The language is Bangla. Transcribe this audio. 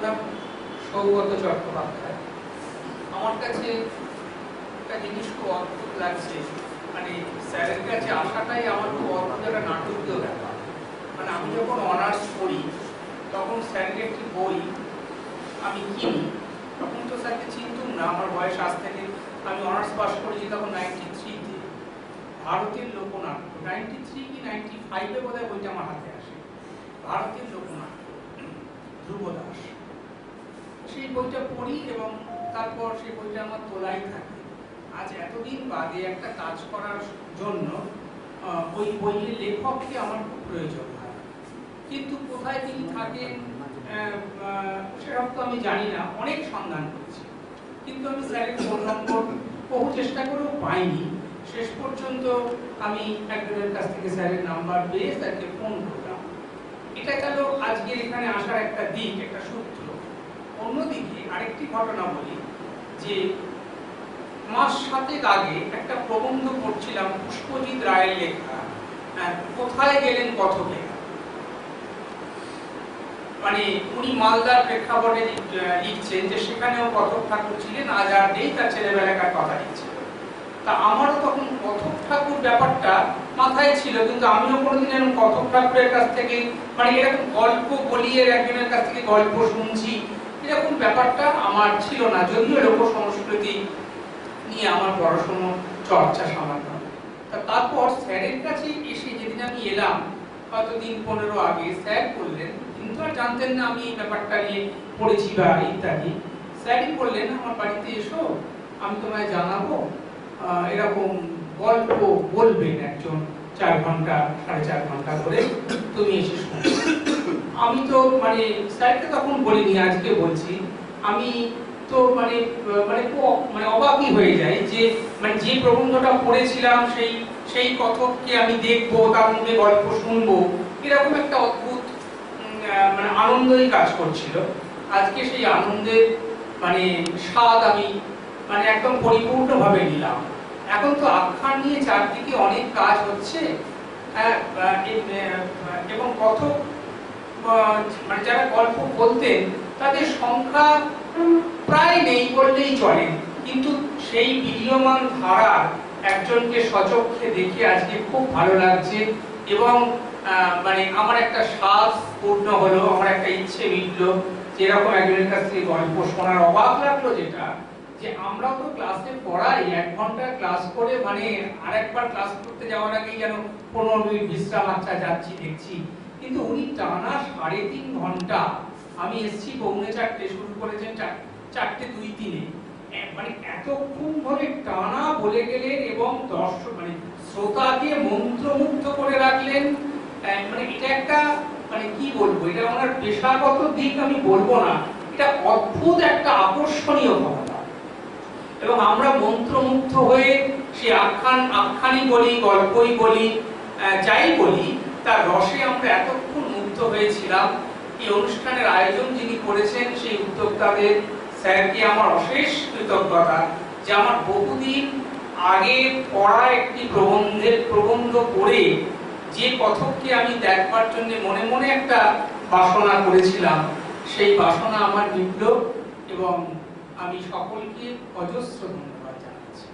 নাম সৌগত চট্টোপাধ্যায়। আমার কাছে একটা জিনিস খুব অদ্ভুত লাগছে, মানে স্যারের কাছে আসাটাই আমার খুব অদ্ভুত একটা নাটকীয় ব্যাপার। মানে আমি যখন অনার্স পড়ি তখন স্যারের একটি বই আমি কিনি, তখন তো স্যারকে চিনতুম না, আমার বয়স আজ থেকে, আমি অনার্স পাস করেছি তখন 93-তে, ভারতের লোকনাট্য, 93 কি 95-এ বোধহয় বইটা আমার হাতে আসে, ভারতের লোকনাট্য, ধ্রুব দাস। সেই বইটা পড়ি এবং তারপর সেই বইটা আমার তোলাই থাকে। আজ এতদিন বাদে একটা কাজ করার জন্য ওই বইয়ের লেখককে আমার খুব প্রয়োজন হয়, কিন্তু কোথায় তিনি থাকেন সেরকম তো আমি জানি না, অনেক সন্ধান করেছি, কিন্তু আমি স্যারের ফোন নম্বর বহু চেষ্টা করেও পাইনি। শেষ পর্যন্ত আমি একজনের কাছ থেকে স্যারের নাম্বার পেয়ে স্যারকে ফোন করলাম। এটা গেল আজকের এখানে আসার একটা দিক, একটা সূত্র। অন্যদিকে আরেকটি ঘটনা বলি, যে মাস 7 আগে একটা প্রবন্ধ পড়ছিলাম পুষ্পজিৎ রায়ের লেখা, কোথায় গেলেন কথকে। মানে উনি মালদার প্রেক্ষাপটে লিখছেন যে সেখানেও কথক ঠাকুর ছিলেন, আজ আর নেই, তার ছেলেবেলাকার কথা লিখছিল। তা আমারও তখন কথক ঠাকুর ব্যাপারটা মাথায় ছিল, কিন্তু আমিও কোনোদিন এরকম কথক ঠাকুরের কাছ থেকে, মানে এরকম গল্প বলিয়ে একজনের কাছ থেকে গল্প শুনছি, এরকম ব্যাপারটা আমার ছিল না, যদিও লোক সংস্কৃতি নিয়ে আমার পড়াশোনা চর্চা সামান্য। তারপর স্যারের কাছে এসে যেদিন আমি এলাম, হয়তো দিন 15 আগে, স্যার বললেন, কিন্তু আর জানতেন না আমি এই ব্যাপারটা নিয়ে পড়েছি বা ইত্যাদি। স্যারই বললেন, আমার বাড়িতে এসো, আমি তোমায় জানাবো, এরকম গল্প বলবেন একজন 4 ঘন্টা 4.5 ঘন্টা ধরে, তুমি এসে শোনো। আমি তো মানে স্যারকে তখন বলিনি, আজকে বলছি, আমি তো মানে মানে অবাকই হয়ে যায় যে মানে যে প্রবন্ধটা পড়েছিলাম সেই কথককে আমি দেখবো, তার মধ্যে গল্প শুনবো, এরকম একটা অদ্ভুত মানে আনন্দই কাজ করছিল। আজকে সেই আনন্দের মানে স্বাদ আমি মানে একদম পরিপূর্ণভাবে নিলাম। এখন তো আখ্যান নিয়ে চারদিকে অনেক কাজ হচ্ছে, এবং কথক মানে যারা গল্প বলতেন তাদের সংখ্যা প্রায় নেই বললেই চলে, কিন্তু সেই বিলীয়মান ধারা একজনকে সচক্ষে দেখে আজকে খুব ভালো লাগছে, এবং মানে আমার একটা স্বাদ পূর্ণ হলো, আমার একটা ইচ্ছে মিটলো, যেরকম একজনের কাছ থেকে গল্প শোনার অবাক লাগলো, যেটা যে আমরা তো ক্লাসে পড়াই 1 ঘন্টা ক্লাস করে, মানে আরেকবার ক্লাস করতে যাওয়ার আগেই যেন 15 মিনিট বিশ্রাম, আচ্ছা যাচ্ছি দেখছি, কিন্তু উনি টানা 3.5 ঘন্টা, আমি এসছি 4:45, শুরু করেছেন 4:02-3, মানে এতক্ষণ ধরে টানা বলে গেলেন এবং দর্শক মানে শ্রোতাকে মন্ত্রমুগ্ধ করে রাখলেন। মানে এটা একটা মানে কি বলবো, এটা ওনার পেশাগত দিক আমি বলবো না, এটা অদ্ভুত একটা আকর্ষণীয় ক্ষমতা, এবং আমরা মন্ত্রমুগ্ধ হয়ে সে আখ্যানই বলি, গল্পই বলি, যাই বলি, তার রসে আমরা এতক্ষণ মুগ্ধ হয়েছিলাম। এই অনুষ্ঠানের আয়োজন যিনি করেছেন সেই উদ্যোক্তাদের, স্যারকে আমার অশেষ কৃতজ্ঞতা, যে আমার বহুদিন আগে পড়া একটি প্রবন্ধ পড়ে যে কথককে আমি দেখবার জন্য মনে মনে একটা বাসনা করেছিলাম, সেই বাসনা আমার মিটল, এবং আমি সকলকে অজস্র ধন্যবাদ জানাচ্ছি।